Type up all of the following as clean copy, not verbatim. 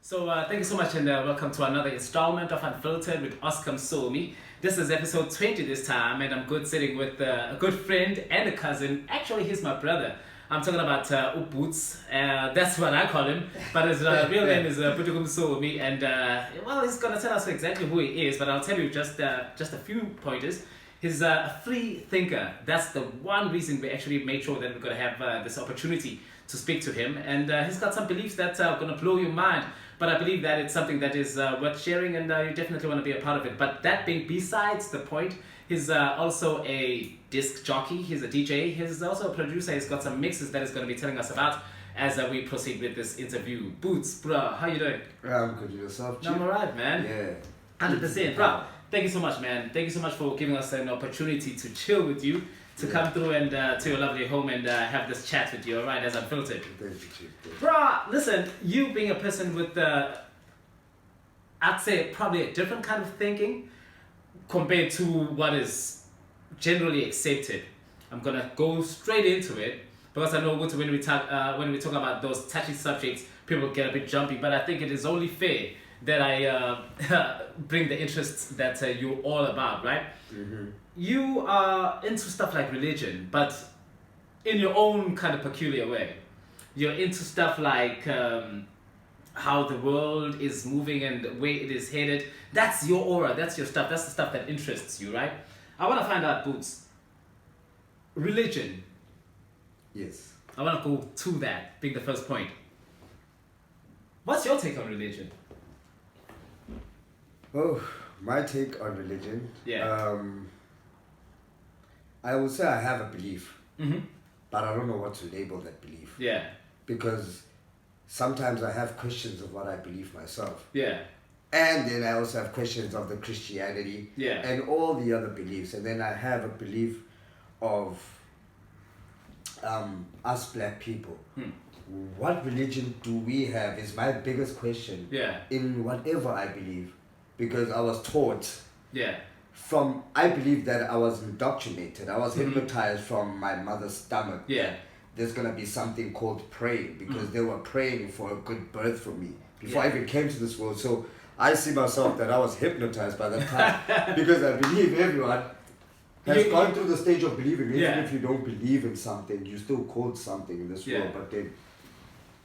Thank you so much and welcome to another installment of Unfiltered with Potoko Msomi. This is episode 20 this time, and I'm good sitting with a good friend and a cousin. Actually, he's my brother. I'm talking about Uboots. That's what I call him, but his real name is Potoko Msomi, and he's gonna tell us exactly who he is. But I'll tell you just a few pointers. He's a free thinker. That's the one reason we actually made sure that we're gonna have this opportunity to speak to him, and he's got some beliefs that are gonna blow your mind. But I believe that it's something that is worth sharing, and you definitely want to be a part of it. But that being besides the point, he's also a disc jockey, he's a DJ, he's also a producer, he's got some mixes that he's going to be telling us about as we proceed with this interview. Boots, bruh, how you doing? I'm good. Yourself, Chief? I'm alright, man. Yeah. 100%. Bruh, thank you so much, man. Thank you so much for giving us an opportunity to chill with you, to come through and to your lovely home and have this chat with you, alright, as Unfiltered. Thank you, Chief. Bruh, listen, you being a person with, I'd say probably a different kind of thinking compared to what is generally accepted. I'm gonna go straight into it because I know when we talk about those touchy subjects, people get a bit jumpy. But I think it is only fair that I bring the interests that you're all about, right? Mm-hmm. You are into stuff like religion, but in your own kind of peculiar way. You're into stuff like how the world is moving and where it is headed. That's your aura, that's your stuff, that's the stuff that interests you, right? I want to find out, Boots, religion. Yes. I want to go to that, being the first point. What's your take on religion? Oh, my take on religion. Yeah. I would say I have a belief, Mm-hmm. but I don't know what to label that belief. Yeah. Because sometimes I have questions of what I believe myself. Yeah. And then I also have questions of the Christianity Yeah. and all the other beliefs. And then I have a belief of us black people. What religion do we have is my biggest question in whatever I believe. Because I was taught Yeah. I believe that I was indoctrinated. I was hypnotized from my mother's stomach. Yeah. There's going to be something called praying because they were praying for a good birth for me before I even came to this world. So I see myself that I was hypnotized by that time because I believe everyone has gone through the stage of believing. Even if you don't believe in something, you still called something in this world. But then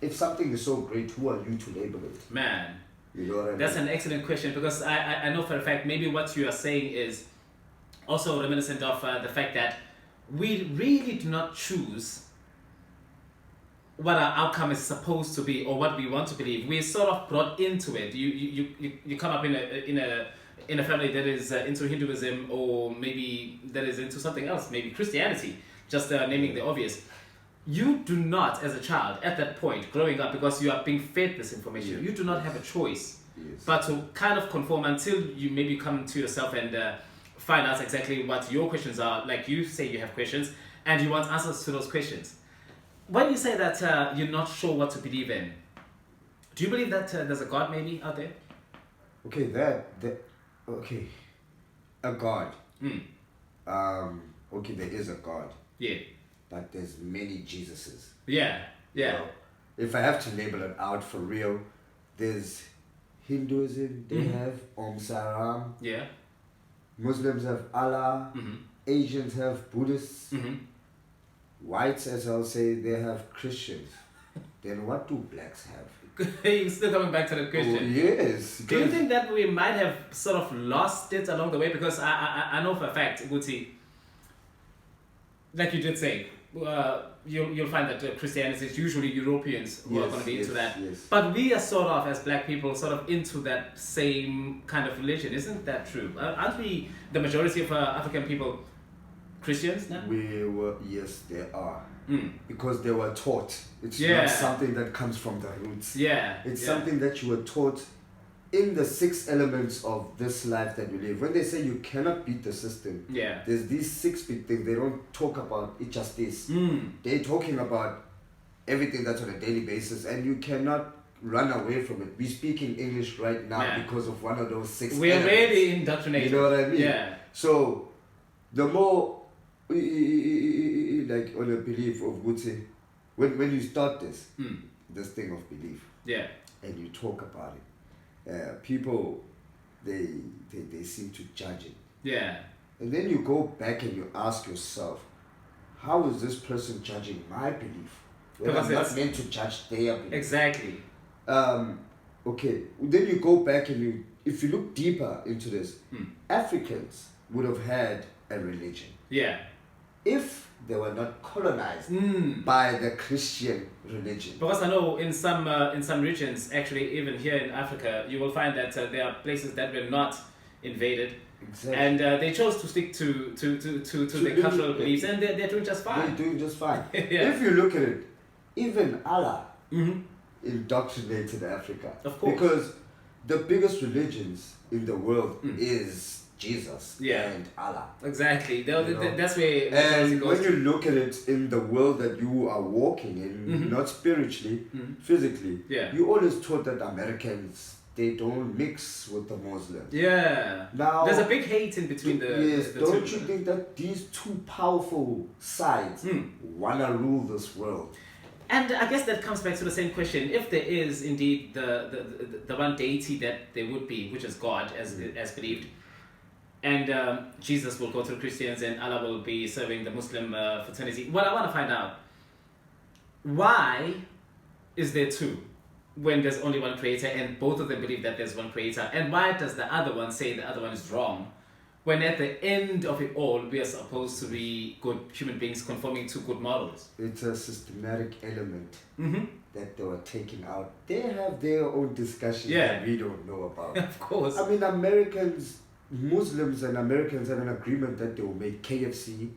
if something is so great, who are you to label it? Man. You know what I mean? That's an excellent question because I know for a fact maybe what you are saying is also reminiscent of the fact that we really do not choose what our outcome is supposed to be or what we want to believe. We're sort of brought into it. You come up in a family that is into Hinduism or maybe that is into something else, maybe Christianity, just naming the obvious. You do not, as a child, at that point, growing up, because you are being fed this information, you do not have a choice but to kind of conform until you maybe come to yourself and find out exactly what your questions are. Like you say you have questions and you want answers to those questions. When you say that you're not sure what to believe in, do you believe that there's a God maybe out there? Okay, okay, a God. Okay, there is a God. Yeah. But there's many Jesuses. Yeah. Yeah. You know, if I have to label it out for real, there's Hinduism, they have Om Saram. Yeah. Muslims have Allah. Asians have Buddhists. Whites, as I'll say, they have Christians. Then what do blacks have? You're still coming back to the question. Oh, yes. Do you think that we might have sort of lost it along the way? Because I know for a fact, Guti, like you did say, you'll find that Christianity is usually Europeans who are going to be into that. Yes. But we are sort of, as black people, sort of into that same kind of religion. Isn't that true? Aren't we the majority of African people Christians now? Yes, they are. Because they were taught. It's not something that comes from the roots. It's something that you were taught in the 6 elements of this life that we live. When they say you cannot beat the system, there's these 6 big things. They don't talk about it just this. They're talking about everything that's on a daily basis, and you cannot run away from it. We're speaking English right now because of one of those 6 We're elements. already indoctrinated. You know what I mean? Yeah. So the more like on a belief of Guti, when you start this thing of belief, and you talk about it, people they seem to judge it. And then you go back and you ask yourself, how is this person judging my belief? Well, I'm not meant to judge their belief. Exactly. Okay, then you go back and if you look deeper into this, Africans would have had a religion. If they were not colonized by the Christian religion. Because I know in some regions, actually even here in Africa, you will find that there are places that were not invaded. Exactly. And they chose to stick to their cultural beliefs, and they're doing just fine. They're doing just fine. If you look at it, even Allah indoctrinated Africa. Of course. Because the biggest religions in the world is Jesus and Allah. Exactly. That's where and when you look at it in the world that you are walking in, not spiritually, physically, you always taught that Americans, they don't mix with the Muslims. Now there's a big hate in between the don't two. You think that these two powerful sides wanna rule this world? And I guess that comes back to the same question. If there is indeed the one deity that there would be, which is God as believed, and Jesus will go to the Christians and Allah will be serving the Muslim fraternity. What I want to find out, why is there two when there's only one creator and both of them believe that there's one creator? And why does the other one say the other one is wrong, when at the end of it all we are supposed to be good human beings conforming to good models? It's a systematic element that they were taking out. They have their own discussions that we don't know about. Of course. I mean, Muslims and Americans had an agreement that they will make KFC,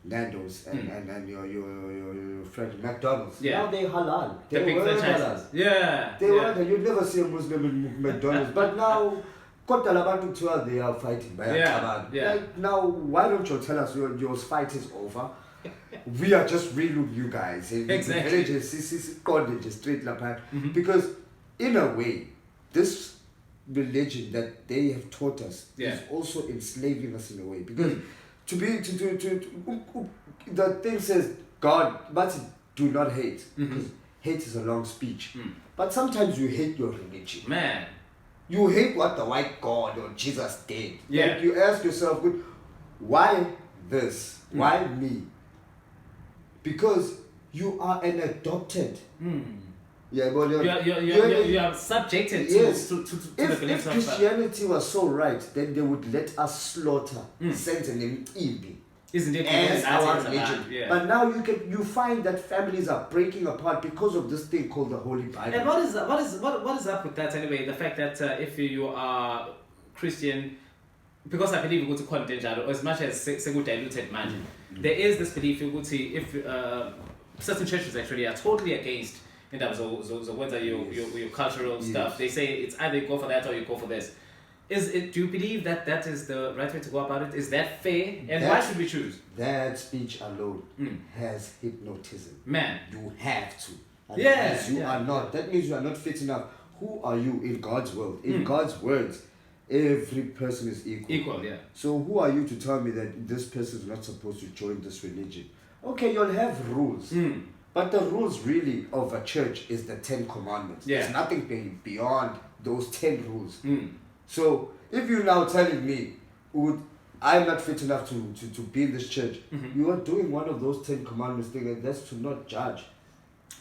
Nando's, and your French McDonald's. Now they're halal. The big franchises. They were. You'd never see a Muslim in McDonald's, but now they are fighting. Like now, why don't you tell us your fight is over? We are just reeling you guys. Exactly. Straight because in a way, this religion that they have taught us is also enslaving us in a way, because the thing says God, but do not hate, because hate is a long speech. But sometimes you hate your religion. Man. You hate what the white God or Jesus did. Like you ask yourself, why this? Why me? Because you are an adopted. But you are subjected to the beliefs of... If Christianity was so right, then they would let us slaughter saints and Ibi. Isn't it? As our religion. But now you find that families are breaking apart because of this thing called the Holy Bible. And what is up with that anyway? The fact that if you are Christian, because I believe you go to content, as much as diluted man, there is this belief you go to, if certain churches actually are totally against in terms of whether your cultural stuff. They say it's either you go for that or you go for this. Do you believe that is the right way to go about it? Is that fair? And why should we choose? That speech alone has hypnotism. Man. You have to. Unless you are not. That means you are not fit enough. Who are you in God's world? In God's words, every person is equal. Equal, yeah. So who are you to tell me that this person is not supposed to join this religion? Okay, you'll have rules. But the rules really of a church is the 10 Commandments. There's nothing beyond those 10 rules. So if you're now telling me I'm not fit enough to be in this church, you are doing one of those 10 Commandments thing, and that's to not judge.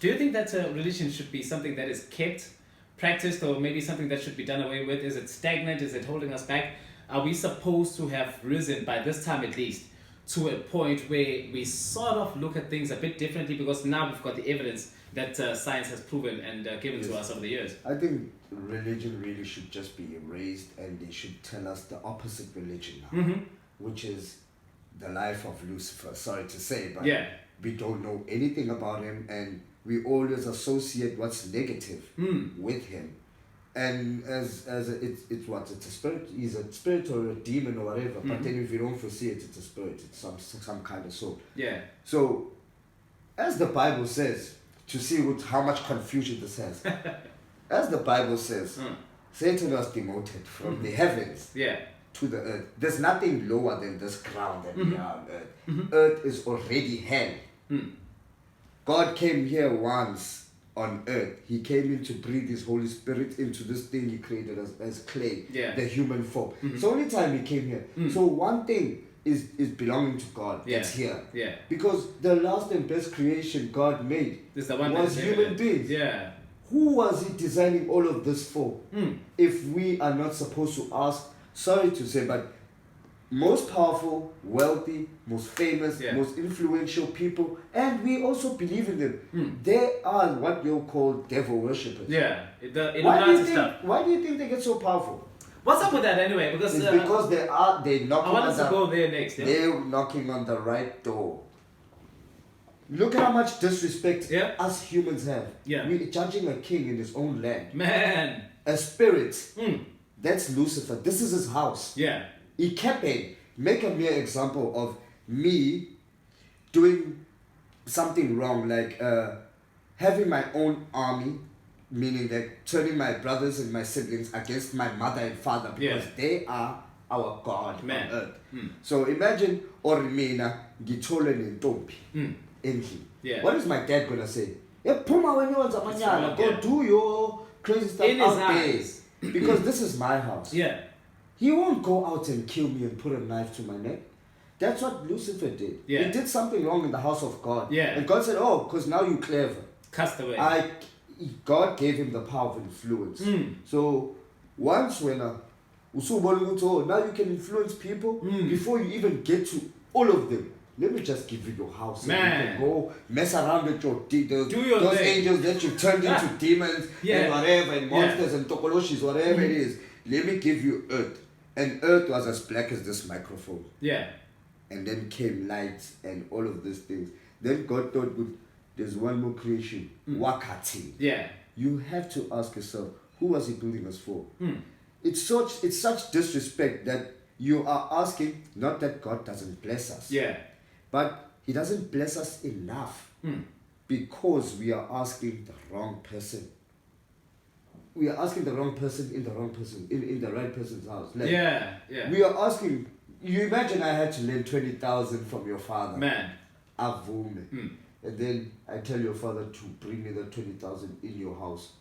Do you think that religion should be something that is kept, practiced, or maybe something that should be done away with? Is it stagnant? Is it holding us back? Are we supposed to have risen, by this time at least, to a point where we sort of look at things a bit differently, because now we've got the evidence that science has proven and given to us over the years? I think religion really should just be erased, and they should tell us the opposite religion now, which is the life of Lucifer. Sorry to say, but we don't know anything about him, and we always associate what's negative with him. And it's a spirit. He's a spirit or a demon or whatever. But then if you don't foresee it, it's a spirit. It's some kind of soul. So, as the Bible says, to see how much confusion this has. As the Bible says, Satan was demoted from the heavens to the earth. There's nothing lower than this ground that we are on earth. Earth is already hell. God came here once on earth. He came in to breathe his Holy Spirit into this thing he created as clay, the human form. It's the only time he came here. So one thing is belonging to God that's here. Yeah. Because the last and best creation God made was human beings. Yeah. Who was he designing all of this for? If we are not supposed to ask, sorry to say, but most powerful, wealthy, most famous, most influential people, and we also believe in them. They are what you call devil worshippers. Yeah, the Illuminati stuff. Why do you think they get so powerful? What's up with that anyway? Because it's because they knocking. I want us to go there next. They're knocking on the right door. Look at how much disrespect us humans have. Yeah. We're judging a king in his own land. Man. A spirit. That's Lucifer. This is his house. Yeah. He kept it. Make a mere example of me doing something wrong, like having my own army, meaning that turning my brothers and my siblings against my mother and father because they are our God on earth. So imagine, Orimina, Gitole Nintompi, Enki. What is my dad gonna say? Puma when you want to go do your crazy stuff in out there. Because this is my house. Yeah. He won't go out and kill me and put a knife to my neck. That's what Lucifer did. Yeah. He did something wrong in the house of God. Yeah. And God said, oh, because now you're clever. Cast away. God gave him the power of influence. So once when now you can influence people before you even get to all of them. Let me just give you your house. Man. And you can go mess around with those angels that you turned into demons and whatever, and monsters and tokoloshis, whatever it is. Let me give you earth. And earth was as black as this microphone. Yeah. And then came light and all of these things. Then God thought, there's one more creation. Wakati. Yeah. You have to ask yourself, who was he building us for? It's such disrespect that you are asking, not that God doesn't bless us. Yeah. But he doesn't bless us enough. Because we are asking the wrong person. We are asking the wrong person in the wrong person, in the right person's house. Like, we are asking, you imagine I had to lend 20,000 from your father. Man. Avume. And then I tell your father to bring me the 20,000 in your house.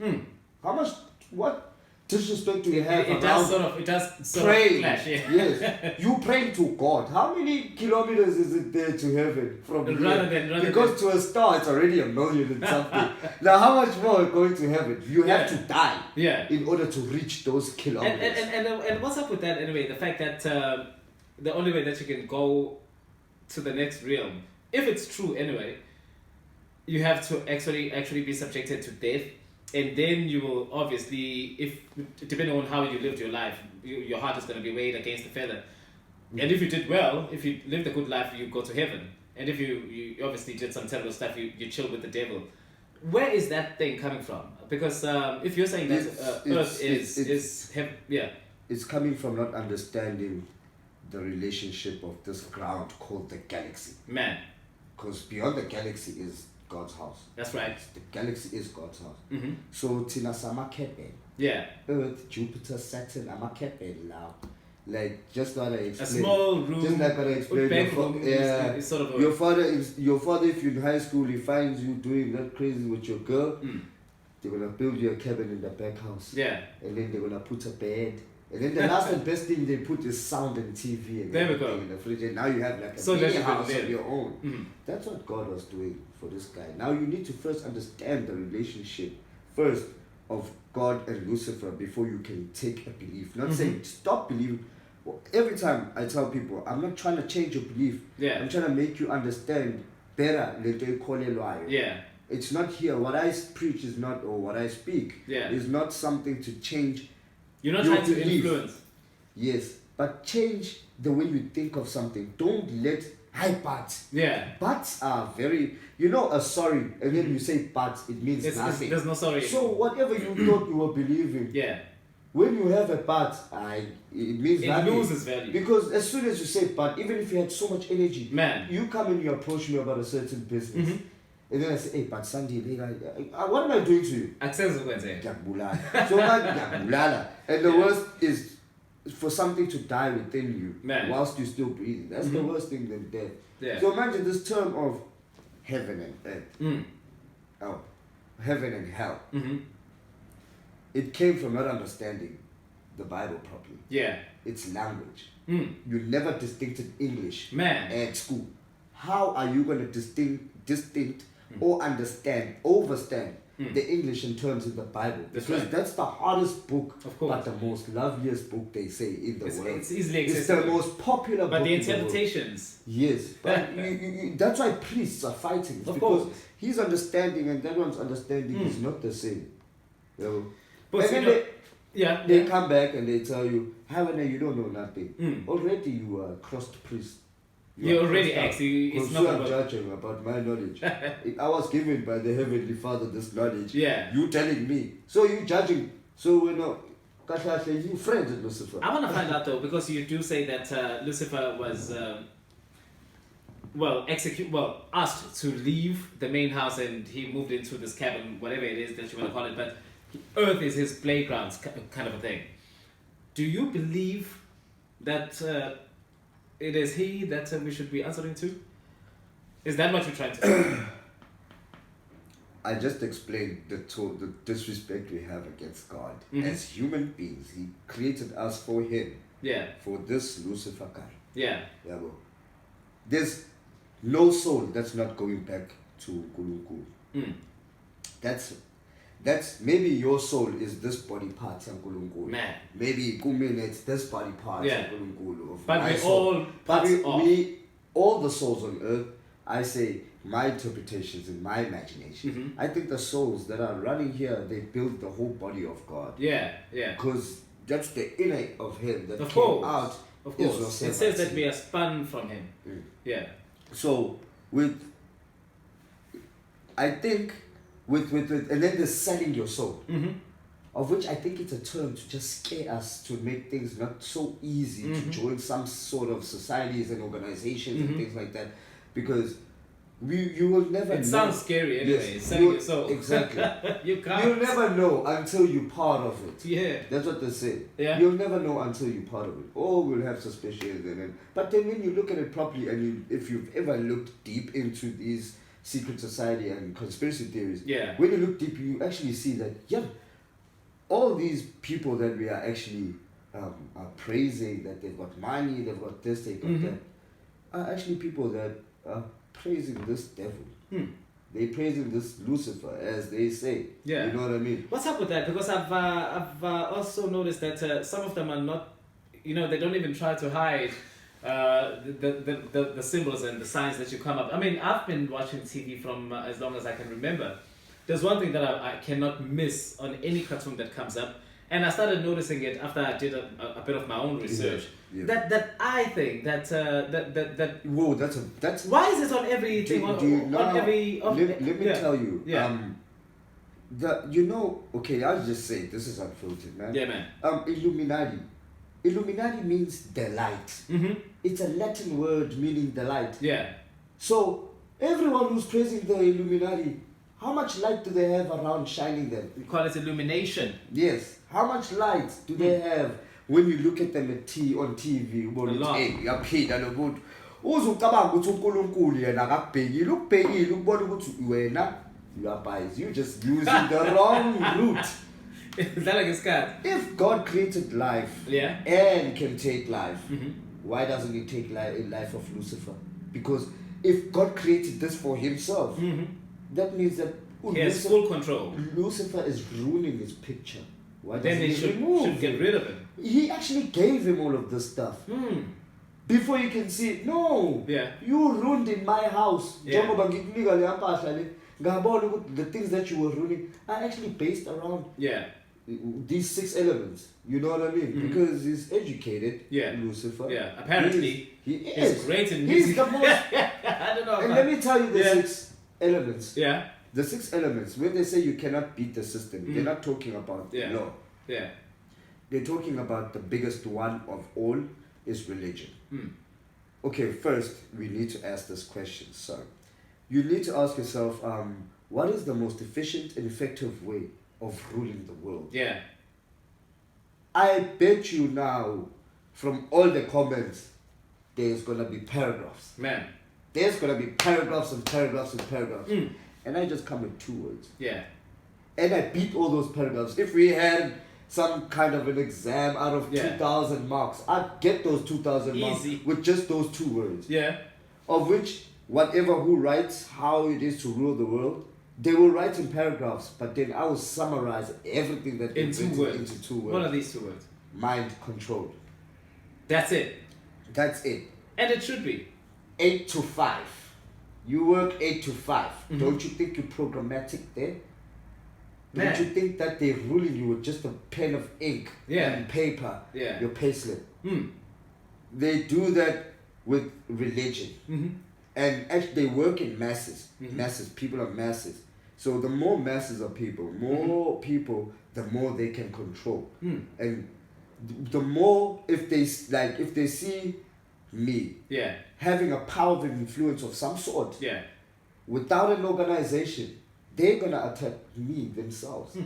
How much, what disrespect do you have it does sort of praying? Clash, Yes. You praying to God. How many kilometers is it there to heaven from here? Because to a star it's already 1 million and something. Now how much more going to heaven? You have to die in order to reach those kilometers. And what's up with that anyway? The fact that the only way that you can go to the next realm, if it's true anyway, you have to actually be subjected to death. And then you will obviously, if depending on how you lived your life, your heart is going to be weighed against the feather. And if you did well, if you lived a good life, you go to heaven. And if you obviously did some terrible stuff, you chill with the devil. Where is that thing coming from? Because if you're saying that Earth is heaven, it's coming from not understanding the relationship of this ground called the galaxy. Man. Because beyond the galaxy is God's house. That's right. The galaxy is God's house. So Tina Samakepe. Earth, Jupiter, Saturn, Amakepe now. Like just what I explained. A small room. Just like what I explained. Sort of your father, if you're in high school, he finds you doing that crazy with your girl. They're gonna build you a cabin in the back house. Yeah. And then they're gonna put a bed. And then the last and best thing they put is sound and TV and there we go. In the fridge. And now you have like a mini house of your own. That's what God was doing for this guy. Now you need to first understand the relationship first of God and Lucifer before you can take a belief. Not saying stop believing. Well, every time I tell people, I'm not trying to change your belief. I'm trying to make you understand better. It's not here. What I preach is not, or what I speak is not something to change. You're not trying to influence. Yes, but change the way you think of something. Don't let buts. Buts are very, sorry, and then you say buts, it means nothing. There's no sorry. So whatever you thought you were believing, when you have a but, it means nothing. It loses value. Because as soon as you say but, even if you had so much energy, man, you come and you approach me about a certain business. And then I say, hey, but Sandy, what am I doing to you? Access Wednesday. And the worst is for something to die within you whilst you're still breathing. That's the worst thing than death. So imagine this term of heaven and earth. heaven and hell, it came from not understanding the Bible properly. Yeah. It's language. You never distincted English at school. How are you going to distinct or overstand the English in terms of the Bible? Because that's the hardest book, but the most loveliest book, they say, in the world. It's easily accessible. It's the most popular book. But the interpretations. Yes. But that's why priests are fighting. Of course. His understanding and that one's understanding is not the same. But and then they come back and they tell you, you don't know nothing. Already you are a crossed priest. You already actually, it's not about judging about my knowledge. I was given by the Heavenly Father this knowledge. Yeah. You telling me. So you judging. So you friends with Lucifer. I want to find out though, because you do say that Lucifer was asked to leave the main house and he moved into this cabin, whatever it is that you want to call it, but Earth is his playground, kind of a thing. Do you believe that it is he that we should be answering to? Is that what you're trying to say? I just explained the disrespect we have against God. As human beings, he created us for him. Yeah. For this Lucifer guy. Yeah. There's no soul that's not going back to Kulungulu. That's maybe your soul is this body part of Kulungulu. Man. Maybe Kumina it's this body part of Kulungulu. But we all the souls on earth, I say my interpretations in my imagination. I think the souls that are running here, they build the whole body of God. Yeah, yeah. Because that's the inner of him that came out. Of course. It says that we are spun from him. Yeah. So I think and then the selling your soul, of which I think it's a term to just scare us, to make things not so easy to join some sort of societies and organizations and things like that, because you will never know. It sounds scary anyway. Yes, selling your soul. Exactly. You can't. You'll never know until you're part of it. Yeah. That's what they say. Yeah. You'll never know until you're part of it. Oh, we'll have suspicions but then when you look at it properly and if you've ever looked deep into these secret society and conspiracy theories, when you look deep, you actually see that all these people that we are actually are praising, that they've got money, they've got this, they've got that, are actually people that are praising this devil. They're praising this Lucifer, as they say. Yeah. You know what I mean? What's up with that? Because I've also noticed that some of them are not, they don't even try to hide the symbols and the signs that you come up. I mean, I've been watching TV from as long as I can remember. There's one thing that I cannot miss on any cartoon that comes up, and I started noticing it after I did a bit of my own research. Yeah. That I think that whoa, that's why is it on everything let me tell you. Yeah. Okay, I'll just say this is unfiltered, man. Yeah, man. Illuminati means the light. It's a Latin word meaning the light. Yeah. So everyone who's praising the Illuminati, how much light do they have around shining them? We call it illumination. Yes. How much light do they have when you look at them on TV? You're just using the wrong route. Is that like a scat? If God created life and can take life, why doesn't he take life of Lucifer? Because if God created this for himself, that means that he has full control. Lucifer is ruining his picture. Why then he should get rid of him. He actually gave him all of this stuff. Before you can see it. No. Yeah. You ruined in my house. Yeah. The things that you were ruining are actually based around these 6 elements. You know what I mean? Because he's educated, Lucifer. Yeah, apparently he is great in music. He's the most. I don't know. And let me tell you the 6 elements. Yeah. The 6 elements. When they say you cannot beat the system, they're not talking about law. Yeah. They're talking about the biggest one of all is religion. Okay, first we need to ask this question. So, you need to ask yourself, what is the most efficient and effective way of ruling the world? Yeah. I bet you now, from all the comments, there's gonna be paragraphs. Man. There's gonna be paragraphs and paragraphs and paragraphs. and I just come with 2 words. Yeah. And I beat all those paragraphs. If we had some kind of an exam out of 2,000 marks, I'd get those 2,000 marks with just those 2 words. Yeah. Of which, whatever who writes how it is to rule the world, they will write in paragraphs, but then I will summarize everything that in 2 words. Into 2 words. What are these 2 words? Mind controlled. That's it. That's it. And it should be 8 to 5. You work 8 to 5. Don't you think you're programmatic there? Don't you think that they're ruling you with just a pen of ink and paper, your payslip? They do that with religion. And actually they work in masses. Masses. People are masses. So the more masses of people, more people, the more they can control. And the more, if they see me having a power of influence of some sort, without an organization, they're gonna attack me themselves.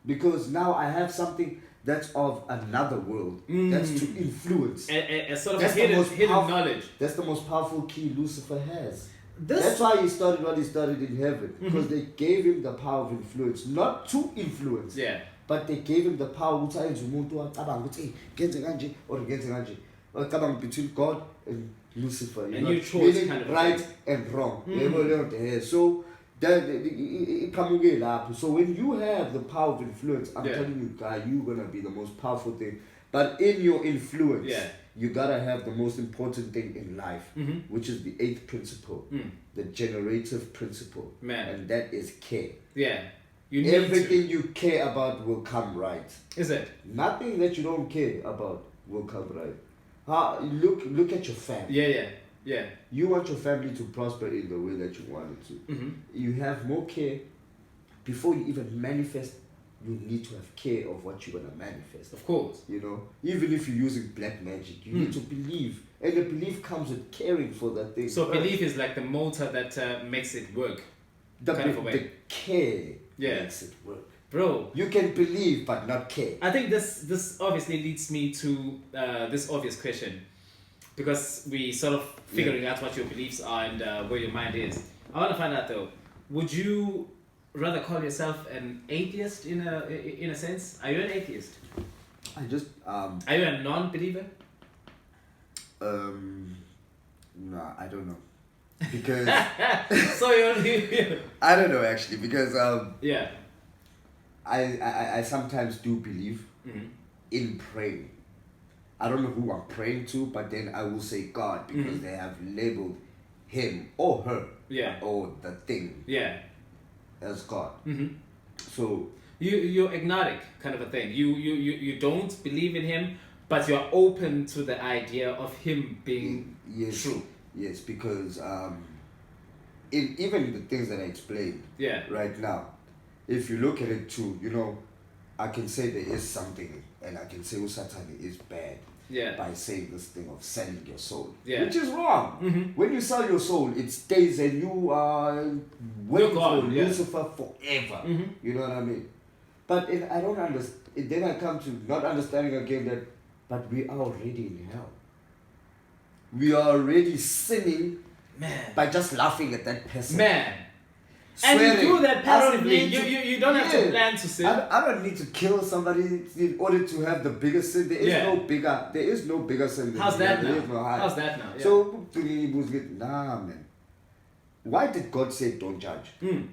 Because now I have something that's of another world, that's to influence. A sort of hidden knowledge. That's the most powerful key Lucifer has. That's why he started what he started in heaven, because they gave him the power of influence, not to influence, but they gave him the power between God and Lucifer. And you chose kind of right and wrong. So so when you have the power of influence, I'm telling you, guy, you're gonna be the most powerful thing. But in your influence, you gotta have the most important thing in life, which is the 8th principle, the generative principle, and that is care. Everything you care about will come right. Is it? Nothing that you don't care about will come right. Look at your family. You want your family to prosper in the way that you want it to. You have more care before you even manifest. You need to have care of what you're gonna manifest. Of course. You know, even if you're using black magic, you need to believe, and the belief comes with caring for that thing. So belief is like the motor that makes it work. The care makes it work. Bro, you can believe but not care. I think this obviously leads me to this obvious question, because we sort of figuring out what your beliefs are and where your mind is. I want to find out though, would you rather call yourself an atheist in a sense? Are you an atheist? Are you a non-believer? No, I don't know. Because so you're I don't know actually, because I sometimes do believe in praying. I don't know who I'm praying to, but then I will say God, because they have labeled him or her or the thing as God. So you're agnostic kind of a thing. You don't believe in him, but you're open to the idea of him being true. Yes, because in even the things that I explained right now, if you look at it too, you know, I can say there is something, and I can say Usatani is bad by saying this thing of selling your soul, which is wrong. When you sell your soul, it stays, and you are waiting for Lucifer forever. You know what I mean? But I don't understand. Then I come to not understanding again that, but we are already in hell. We are already sinning by just laughing at that person. And you do that passively. You don't have to plan to sin. I don't need to kill somebody in order to have the bigger sin. There is no bigger sin than How's that now? How's that now? So nah, man. Why did God say don't judge?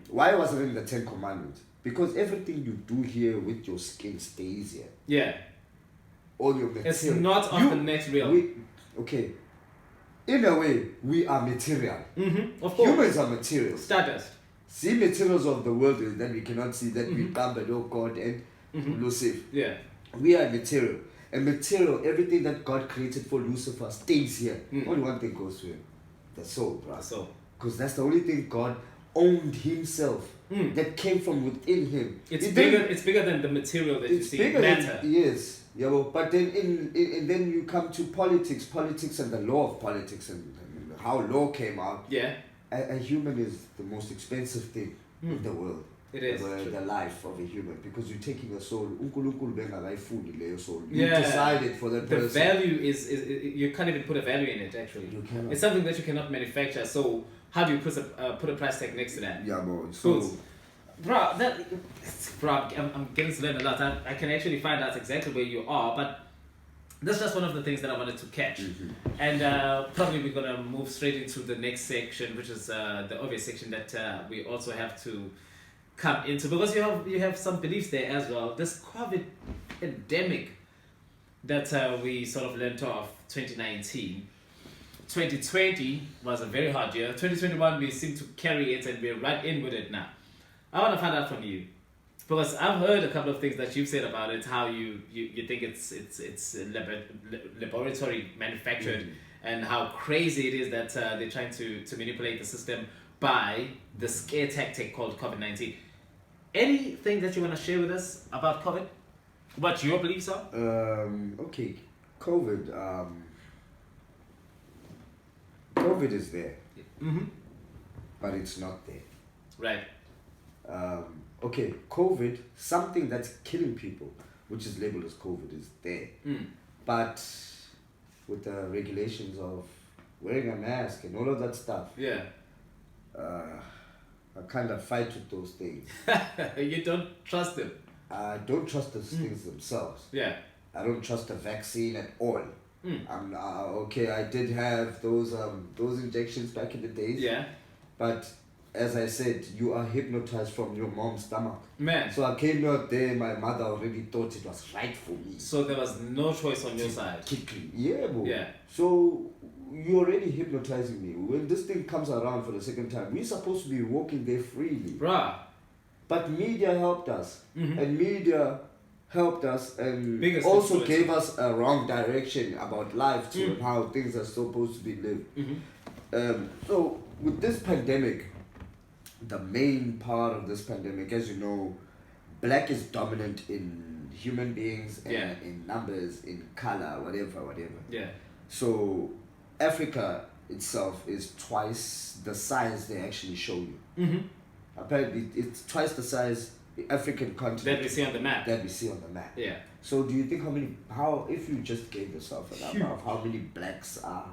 Why was it in the 10 Commandments? Because everything you do here with your skin stays here. All your material. It's not of the next realm. Okay. In a way, we are material. Of course. Humans are material. Stardust. See, materials of the world is that we cannot see, that we come and God and Lucifer. We are material. And material, everything that God created for Lucifer stays here. Only one thing goes to him. The soul, bro. Because that's the only thing God owned himself. That came from within him. It's bigger than the material that you see. Matter. Yes. Yeah, well, but then and then you come to politics and the law of politics and how law came out. A human is the most expensive thing in the world. It is the life of a human, because you're taking a soul. You decided for that person. The value is you can't even put a value in it. Actually, it's something that you cannot manufacture. So how do you put a price tag next to that? Yeah, bro. So, bro, I'm getting to learn a lot. I can actually find out exactly where you are, but that's just one of the things that I wanted to catch. And probably we're gonna move straight into the next section, which is the obvious section that we also have to come into, because you have some beliefs there as well. This COVID pandemic that we sort of learned off 2019. 2020 was a very hard year. 2021 we seem to carry it and we're right in with it now. I want to find out from you, because I've heard a couple of things that you've said about it, how you think it's laboratory manufactured, and how crazy it is that they're trying to manipulate the system by the scare tactic called COVID-19. Anything that you want to share with us about COVID? What your beliefs are? Okay, COVID. COVID is there, but it's not there. Right. Okay, COVID, something that's killing people, which is labeled as COVID, is there. But with the regulations of wearing a mask and all of that stuff, I kind of fight with those things. You don't trust them? I don't trust those things themselves. Yeah. I don't trust the vaccine at all. I'm okay. I did have those injections back in the days. Yeah. But as I said, you are hypnotized from your mom's stomach. Man. So I came out there. My mother already thought it was right for me. So there was no choice on your side. Yeah, bro. Yeah. So you're already hypnotizing me. When this thing comes around for the second time, we're supposed to be walking there freely. Bruh. But media helped us, and media helped us and Biggest also influence. gave us a wrong direction about life too, and how things are supposed to be lived. So with this pandemic, the main part of this pandemic, as you know, black is dominant in human beings and in numbers, in color, whatever. Yeah. So Africa itself is twice the size they actually show you. Apparently, it's twice the size the African continent that we see on the map. Yeah. So do you think if you just gave yourself a number of how many blacks are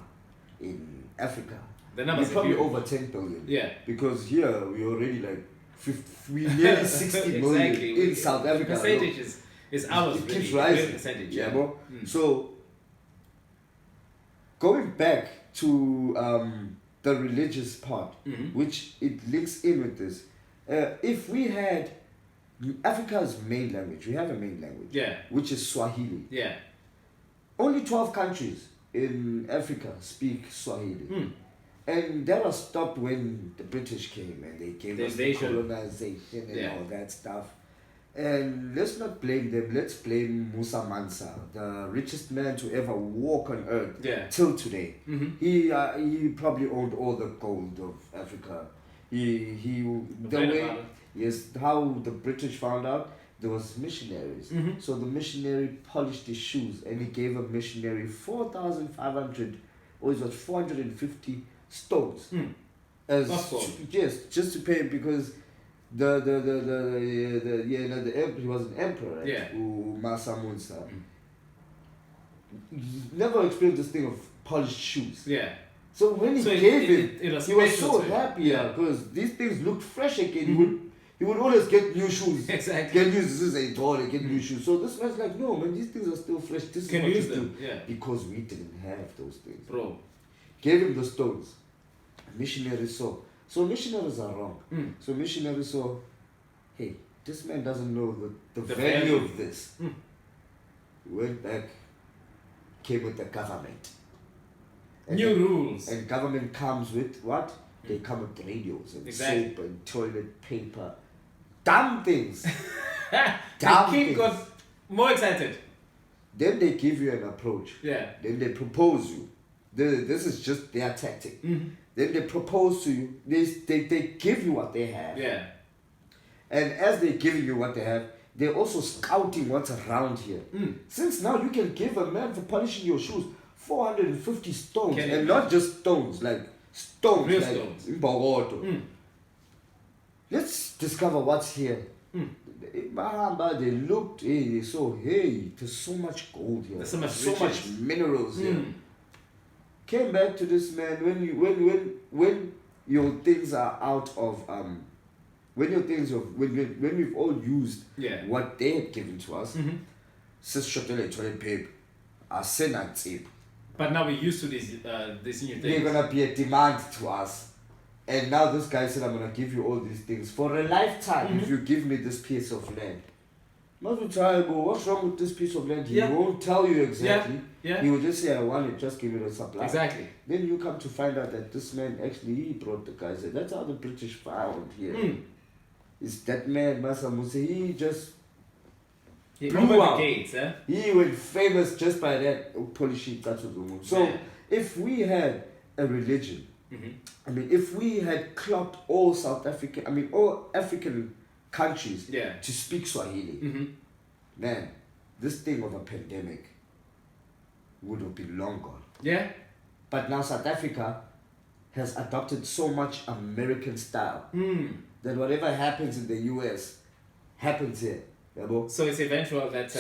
in Africa? The number's probably over 10 billion. Yeah. Because here we already we nearly 60 million in South Africa. The percentage is ours. It keeps rising. Percentage, yeah, bro. So going back to the religious part, which it links in with this. If we had Africa's main language, we have a main language, which is Swahili. Yeah. Only 12 countries in Africa speak Swahili. And that was stopped when the British came and they gave us the colonization and all that stuff. And let's not blame them, let's blame Musa Mansa, the richest man to ever walk on earth till today. He probably owned all the gold of Africa. How the British found out, there was missionaries. So the missionary polished his shoes and he gave a missionary 4,500 or it was 450 stones. As just to pay, because the emperor, he was an emperor, right? Mansa Musa. Never experienced this thing of polished shoes. So when he gave it, he was so happy because these things looked fresh again. He would always get new shoes. Exactly. This is a dollar, get new shoes. So this man's like, no, man, these things are still fresh. This can is use what you them. do. Because we didn't have those things. Bro. Gave him the stones. Missionaries saw. So missionaries are wrong. So missionaries saw, hey, this man doesn't know the value of this. Went back, came with the government. And new rules. And government comes with what? They come with radios and soap and toilet paper. Dumb things. The king got more excited. Then they give you an approach. Then they propose you. This is just their tactic. Then they propose to you. They give you what they have. And as they're giving you what they have, they're also scouting what's around here. Since now you can give a man for polishing your shoes 450 stones. And not just stones, like stones. Real like stones. In Bogoto. Let's discover what's here. They looked, they saw, hey, there's so much gold here. There's so much so much minerals here. Came back to this man when your things are out of when your things of when we've all used what they had given to us, toilet paper, but now we're used to this new things. They're gonna be a demand to us. And now this guy said, I'm gonna give you all these things for a lifetime if you give me this piece of land. What's wrong with this piece of land? He won't tell you exactly. He will just say, I want it, just give me the supply. Exactly. Then you come to find out that this man actually he brought the guy. Said, that's how the British found here. Is that man Masa Musa? He just opened the gates, eh? He went famous just by that polishing. So if we had a religion, I mean, if we had clocked all all African countries to speak Swahili, man, this thing of a pandemic would have been long gone. Yeah. But now South Africa has adopted so much American style that whatever happens in the US happens here. So it's eventual that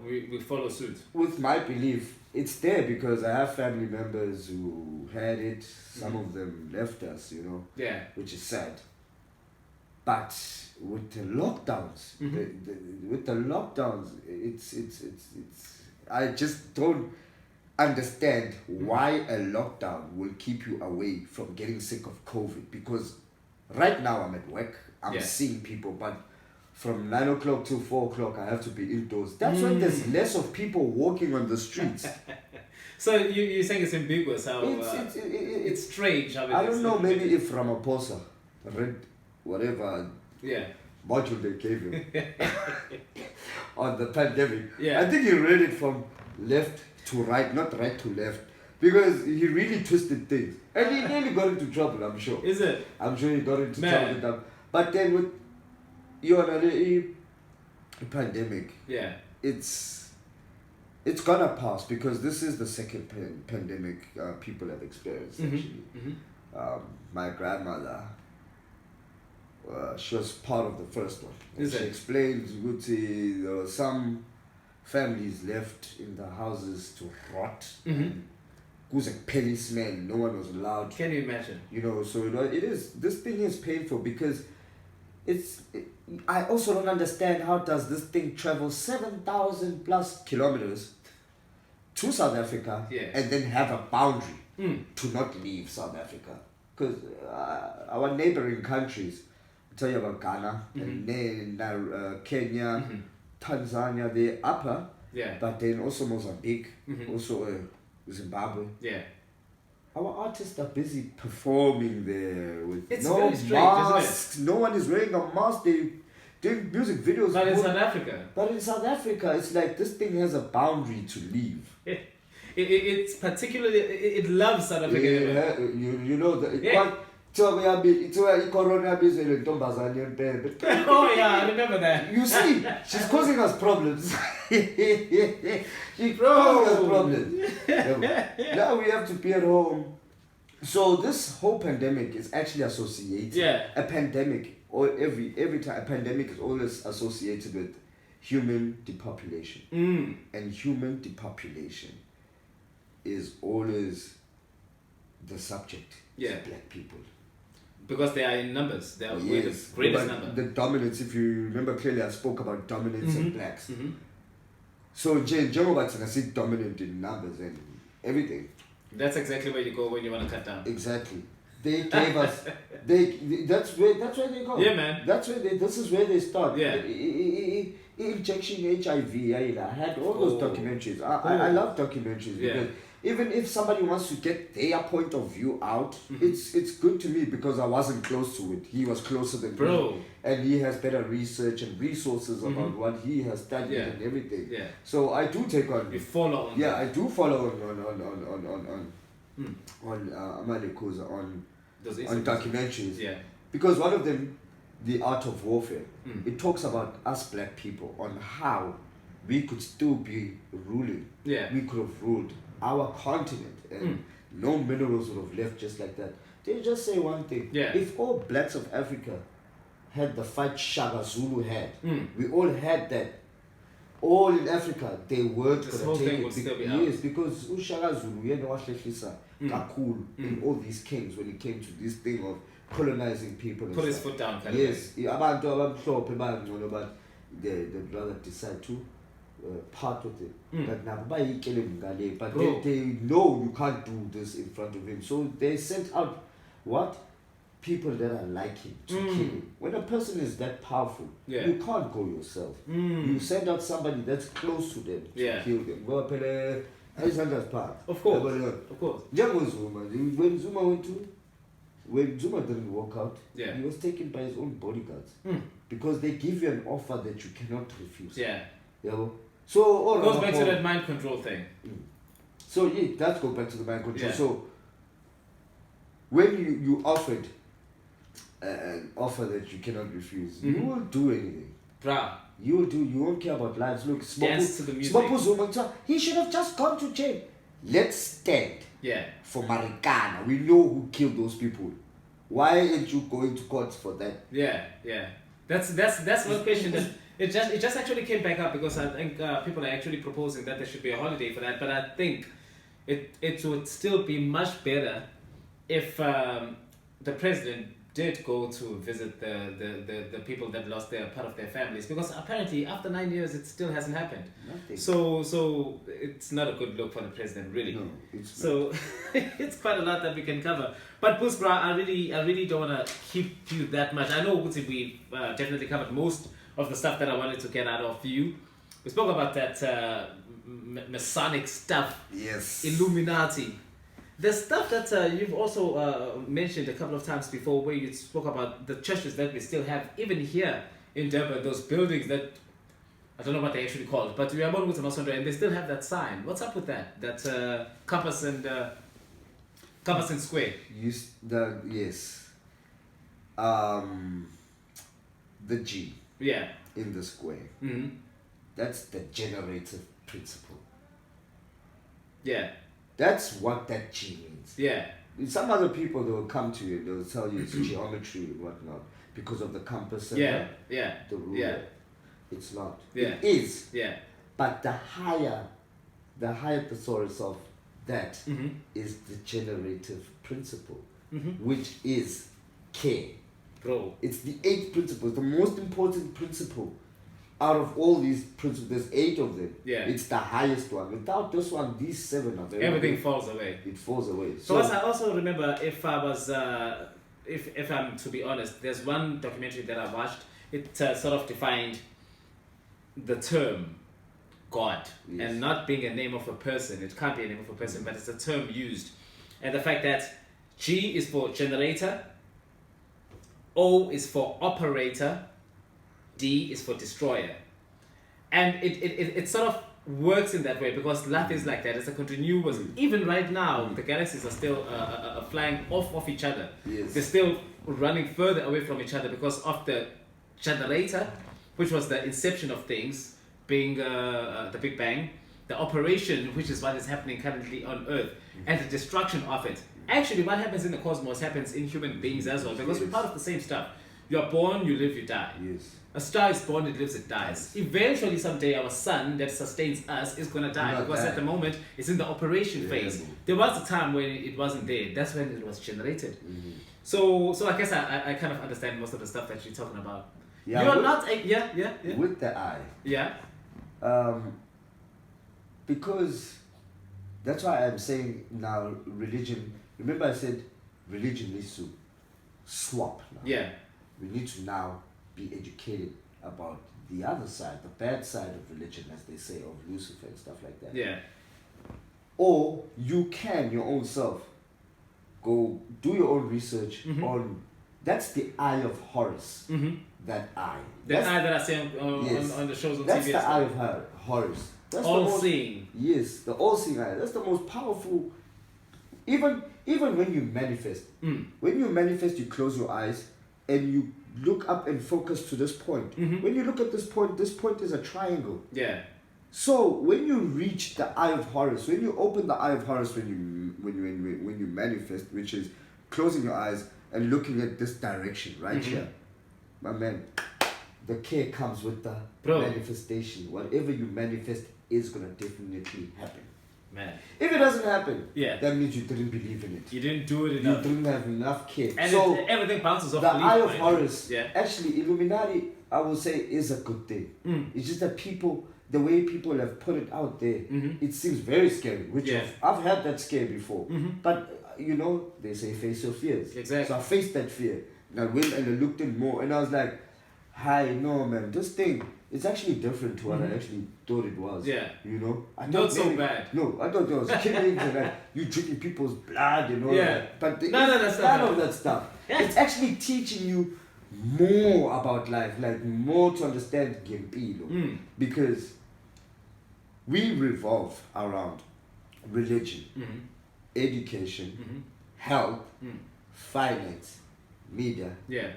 we follow suit. With my belief, it's there because I have family members who had it. Some of them left us, which is sad. But with the lockdowns, it's I just don't understand why a lockdown will keep you away from getting sick of COVID. Because right now I'm at work, I'm seeing people, but from 9 o'clock to 4 o'clock, I have to be indoors. That's why there's less of people walking on the streets. So you're saying it's ambiguous how it's strange how I don't know, maybe if Ramaphosa read whatever module they gave him on the pandemic. I think he read it from left to right, not right to left. Because he really twisted things. And he nearly got into trouble, I'm sure. Is it? I'm sure he got into trouble with them. But then with the pandemic, it's gonna pass because this is the second pandemic people have experienced actually. My grandmother, she was part of the first one. She explained there were some families left in the houses to rot. Who's a policeman? No one was allowed. Can you imagine? So it is. This thing is painful because I also don't understand how does this thing travel 7,000 plus kilometers to South Africa and then have a boundary to not leave South Africa. Because our neighboring countries, I tell you about Ghana, and then Kenya, Tanzania, they're upper, but then also Mozambique, also Zimbabwe. Our artists are busy performing there with no masks. No one is wearing a mask. They doing music videos. But in South Africa. But in South Africa, it's like this thing has a boundary to leave. It's particularly it loves South Africa. You know the. Oh yeah, I remember that. You see, she's causing us problems. She's causing us problems. Now we have to be at home. So this whole pandemic is actually associated. A pandemic, or every time a pandemic is always associated with human depopulation. And human depopulation is always the subject. Black people. Because they are in numbers. They are the greatest number. The dominance, if you remember clearly, I spoke about dominance of blacks. So, Jehovah's going to see dominant in numbers and everything. That's exactly where you go when you want to cut down. Exactly. They gave us. That's where they go. Yeah, man. This is where they start. Injection HIV. I had all those documentaries. I love documentaries because even if somebody wants to get their point of view out, it's good to me because I wasn't close to it. He was closer than me. And he has better research and resources about what he has studied and everything. So I do take on. You follow on. I do follow on documentaries. Because one of them, The Art of Warfare, it talks about us black people on how we could still be ruling. We could have ruled our continent and no minerals would have left just like that. They just say one thing. If all blacks of Africa had the fight Shaka Zulu had, we all had that. All in Africa, they weren't going to take it. Yes, because Shaka Zulu, kakulu in all these kings when it came to this thing of colonizing people. Put his foot down. Yes, abantu abamhlophe bayangcono, but they'd rather decide to part with it. But they know you can't do this in front of him, so they sent out what? People that are like him to kill him. When a person is that powerful, you can't go yourself. You send out somebody that's close to them to kill them. Go up and of course. When Zuma didn't walk out, he was taken by his own bodyguards because they give you an offer that you cannot refuse. So it goes back to that mind control thing. So that goes back to the mind control. So when you offered an offer that you cannot refuse, you will do anything. Bruh. You will do. You won't care about lives. Look, dance to the music. He should have just gone to jail. Let's stand. Yeah. For Marikana, we know who killed those people. Why aren't you going to court for that? Yeah. That's one question that it just actually came back up because I think people are actually proposing that there should be a holiday for that. But I think it would still be much better if the president did go to visit the people that lost their part of their families, because apparently after 9 years it still hasn't happened. Nothing. So it's not a good look for the president, really. No, it's so it's quite a lot that we can cover. But Pusbra, I really don't want to keep you that much. I know we definitely covered most of the stuff that I wanted to get out of you. We spoke about that Masonic stuff. Yes. Illuminati. The stuff that you've also mentioned a couple of times before, where you spoke about the churches that we still have, even here in Durban, those buildings that, I don't know what they actually called, but we are born with a Masonry and they still have that sign. What's up with that? That compass and square. Yes. The G. Yeah. In the square. Mm-hmm. That's the generative principle. Yeah. That's what that G means. Yeah. Some other people, they will come to you, they will tell you it's geometry and whatnot because of the compass and the ruler. Yeah. It's not. Yeah. It is. Yeah. But the higher thesaurus of that is the generative principle, which is care. Bro. It's the 8th principle, the most important principle. Out of all these principles, there's 8 of them. Yeah. It's the highest one. Without this one, these 7 are there. Everything falls away. It falls away. So I also remember, if I was, if I'm to be honest, there's one documentary that I watched. It sort of defined the term God, and not being a name of a person. It can't be a name of a person, but it's a term used. And the fact that G is for generator, O is for operator, D is for destroyer. And it sort of works in that way because life is like that. It's a continuous. Even right now, the galaxies are still flying off of each other. Yes. They're still running further away from each other because of the generator, which was the inception of things, being the Big Bang, the operation, which is what is happening currently on Earth, and the destruction of it. Actually, what happens in the cosmos happens in human beings as well, because we're part of the same stuff. You are born, you live, you die. Yes. A star is born, it lives, it dies. Eventually, someday, our sun that sustains us is going to die, because at the moment, it's in the operation phase. There was a time when it wasn't there. That's when it was generated. So I guess I kind of understand most of the stuff that you're talking about. Yeah, you're not a, with the eye. Yeah. Because that's why I'm saying now religion. Remember I said religion needs to swap now. Yeah. We need to now be educated about the other side, the bad side of religion, as they say, of Lucifer and stuff like that. Yeah. Or you can, your own self, go do your own research on, that's the eye of Horus. That eye. That eye that I see on the shows on that's TV. That's the eye of Horus. That's all-seeing. Yes, the all-seeing eye. That's the most powerful. Even when you manifest, when you manifest, you close your eyes and you look up and focus to this point. When you look at this point is a triangle. Yeah. So when you reach the eye of Horus, when you open the eye of Horus, when you manifest, which is closing your eyes and looking at this direction right here, my man, the care comes with the manifestation. Whatever you manifest is gonna definitely happen. Man. If it doesn't happen, that means you didn't believe in it. You didn't do it enough. You didn't have enough care. And so everything bounces off the belief. Eye of Horus, actually, Illuminati, I will say, is a good thing. It's just that people, the way people have put it out there, it seems very scary. Which I've had that scare before. But, you know, they say face your fears. Exactly. So I faced that fear. And I went and I looked in more. And I was like, hi, no, man, this thing, it's actually different to what I actually thought it was. Yeah. You know? I Not so bad. No, I thought there was killings and like, you drinking people's blood and all that. But none of that stuff. It's actually teaching you more about life, like more to understand Gempilo. Because we revolve around religion, education, health, finance, media,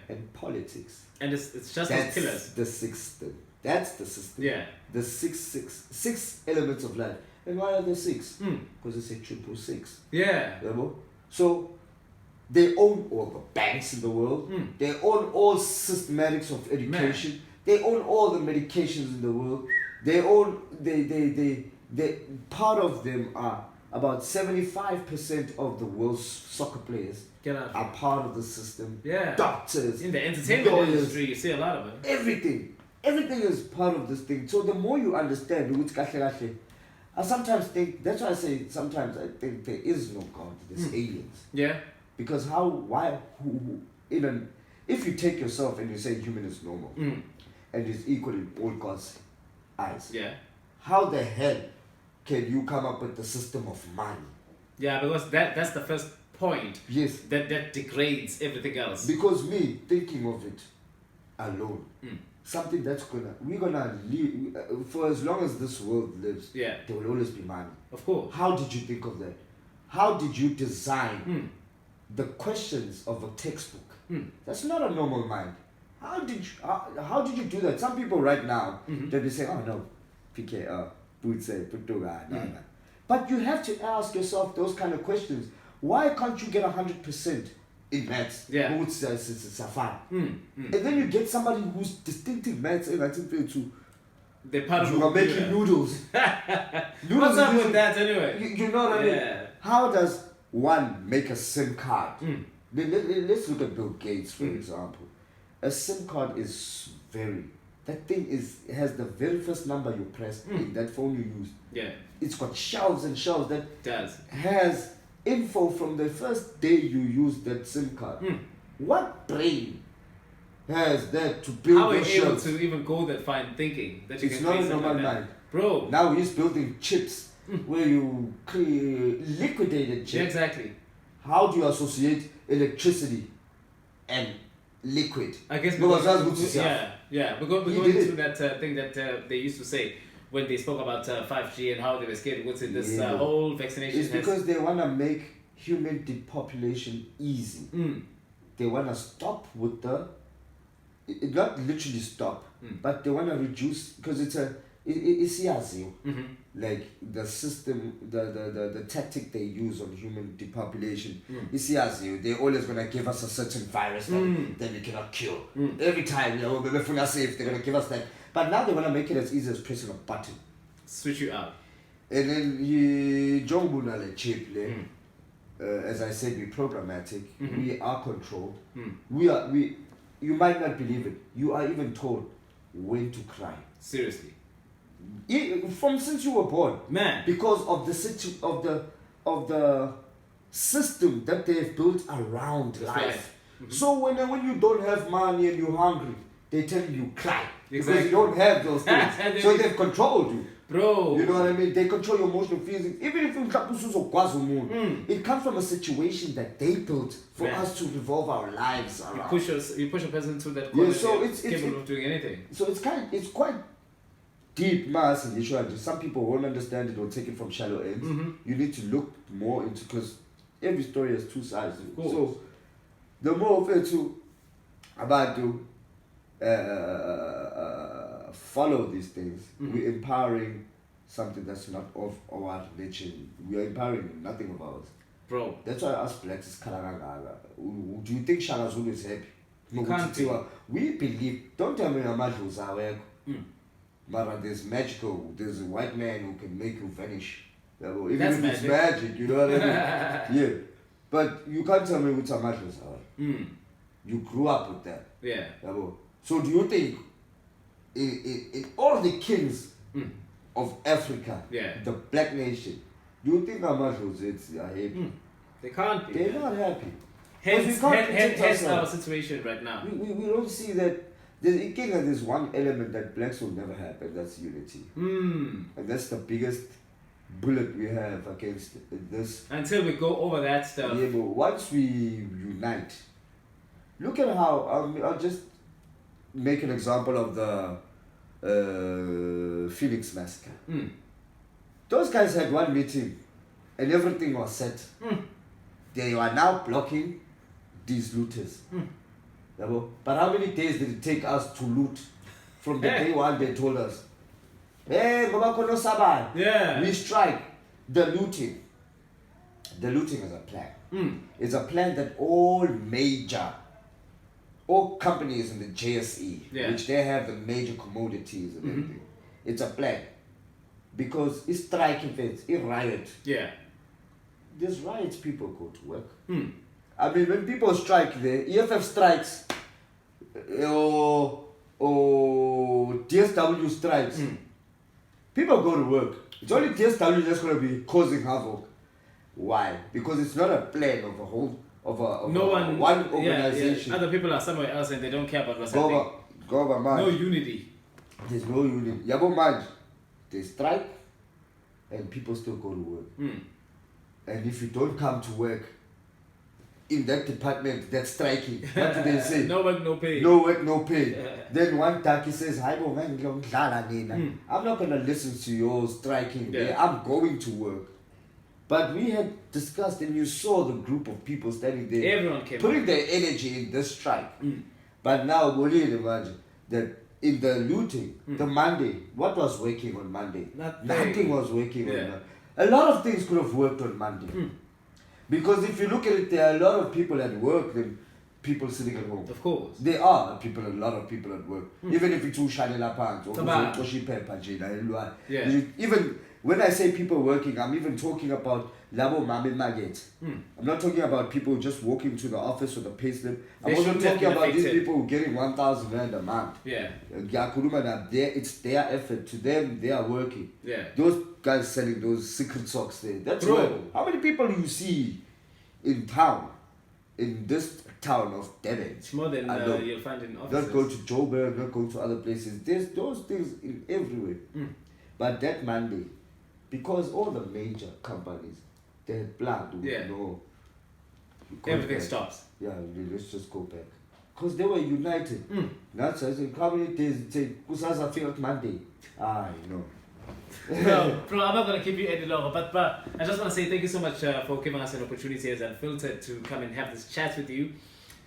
and politics. And it's just those pillars. The system. That's the system. Yeah. The six elements of life. And why are there six? Because it's a 666. Yeah. You know? So they own all the banks in the world. They own all systematics of education. Man. They own all the medications in the world. They own they part of them are about 75% of the world's soccer players are part of the system. Yeah. Doctors. In the entertainment industry, you see a lot of it. Everything is part of this thing. So the more you understand, I sometimes think, that's why I say sometimes I think there is no God, there's aliens. Yeah. Because if you take yourself and you say human is normal and is equal in all God's eyes, how the hell can you come up with the system of money? Yeah, because that's the first point. Yes. That degrades everything else. Because me thinking of it alone, something that's we're gonna live for as long as this world lives. Yeah. There will always be money. Of course. How did you think of that? How did you design the questions of a textbook? That's not a normal mind. How did you do that? Some people right now they'll be saying, oh no, PK, but you have to ask yourself those kind of questions. Why can't you get 100% in maths? Yeah. Who says it's a fun? And then you get somebody who's distinctive maths and I think too. They're part of you are making noodles. What's up with that anyway? You know what I mean? How does one make a SIM card? Let's look at Bill Gates, for example. A SIM card is that thing has the very first number you press in that phone you use. Yeah. It's got shelves and shelves that has info from the first day you use that SIM card. What brain has that to build How are you able shelves? to even go that fine thinking that you it's can not a create normal like mind. Bro. Now he's building chips where you liquidated chips. Yeah, exactly. How do you associate electricity and liquid? I guess because we're going into that thing that they used to say when they spoke about 5G and how they were scared what's in this whole vaccination. It's because they want to make human depopulation easy. They want to stop with not literally stop, but they want to reduce because it's like the system, the tactic they use on human depopulation. They're always gonna give us a certain virus that we cannot cure. Every time, they're safe, they're gonna give us that. But now they wanna make it as easy as pressing a button. Switch you out. And then chip, as I said, we're programmatic. We are controlled. You might not believe it. You are even told when to cry. Seriously. From since you were born, man, because of the system that they've built around life. So when you don't have money and you're hungry, they tell you cry because you don't have those things. So they've controlled you, bro. You know what I mean? They control your emotional feelings. Even if it comes from a situation that they built for us to revolve our lives around. You push a person to that corner. Yeah, so it's capable of doing anything. So it's quite deep mass in issue. Some people won't understand it or take it from shallow ends. You need to look more into, because every story has two sides. So the more of it to about to follow these things, we're empowering something that's not of our religion. We are empowering nothing of ours. Bro. That's why us blacks is kalagaga. Do you think Shaka Zulu is happy? You can't be. We believe, don't tell me Amadlu's our but there's magical, there's a white man who can make you vanish. Even if it's magic, you know what I mean? Yeah. But you can't tell me what's a magic. You grew up with that. Yeah. So do you think in all the kings of Africa, the black nation, do you think Amazons are happy? They can't be. They're not happy. Hence our situation right now. We don't see that. There's one element that blacks will never have, and that's unity. And that's the biggest bullet we have against this. Until we go over that stuff. Yeah, but once we unite, look at how, I'll just make an example of the Phoenix massacre. Those guys had one meeting and everything was set. They are now blocking these looters. But how many days did it take us to loot? From the day one they told us, hey, we strike. The looting is a plan. It's a plan that all companies in the JSE, which they have the major commodities and everything, it's a plan. Because it's strike events, it's riot. There's riots, people go to work. I mean, when people strike, the EFF strikes, or DSW strikes, people go to work. It's only DSW that's going to be causing havoc. Why? Because it's not a plan of a whole, one organization. Other people are somewhere else and they don't care about what's happening. No unity. There's no unity. Yabo man, they strike and people still go to work. And if you don't come to work in that department that's striking, what do they say? No work, no pay. No work, no pay. Then one darky says, I'm not going to listen to your striking. I'm going to work. But we had discussed and you saw the group of people standing there. Everyone came putting their energy in this strike. But now, imagine that in the looting, the Monday, what was working on Monday? Nothing was working on Monday. A lot of things could have worked on Monday. Because if you look at it, there are a lot of people at work than people sitting at home. Of course. There are a lot of people at work. Even if it's Ushanela Pants or even when I say people working, I'm even talking about Labo Mame Maget. I'm not talking about people just walking to the office with a payslip. I'm also talking about these people who are getting 1,000 rand a month. It's their effort. To them, they are working. Those guys selling those secret socks there. That's right. How many people do you see in town? In this town of Devon? It's more than you'll find in offices. Not go to Joburg, not go to other places. There's those things everywhere. But that Monday, because all the major companies, they had planned, everything stops. Let's just go back. Because they were united. That's why I said, how many days it take? Kusaza feel Monday. No, bro, I'm not going to keep you any longer, but I just want to say thank you so much for giving us an opportunity as Unfiltered to come and have this chat with you.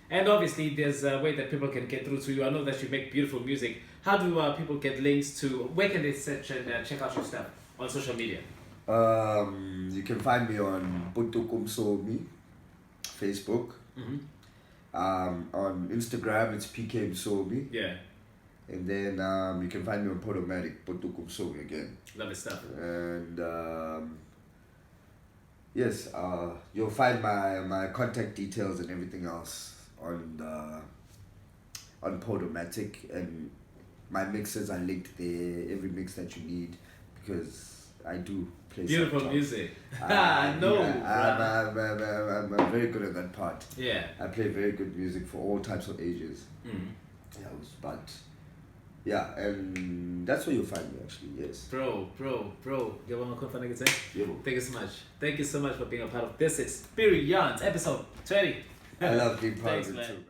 And obviously, there's a way that people can get through to you. I know that you make beautiful music. How do people get links to, where can they search and check out your stuff on social media? You can find me on Potoko Msomi, Facebook. On Instagram, it's PK Msomi. And then you can find me on Podomatic, Potoko Msomi again. Lovely stuff. And yes, you'll find my contact details and everything else on Podomatic, and my mixes are linked there. Every mix that you need, because I do play beautiful music. I'm very good at that part. I play very good music for all types of ages. And that's where you'll find me actually. Yes. Bro. Thank you so much. Thank you so much for being a part of this experience, episode 20. I love being part of it too, man.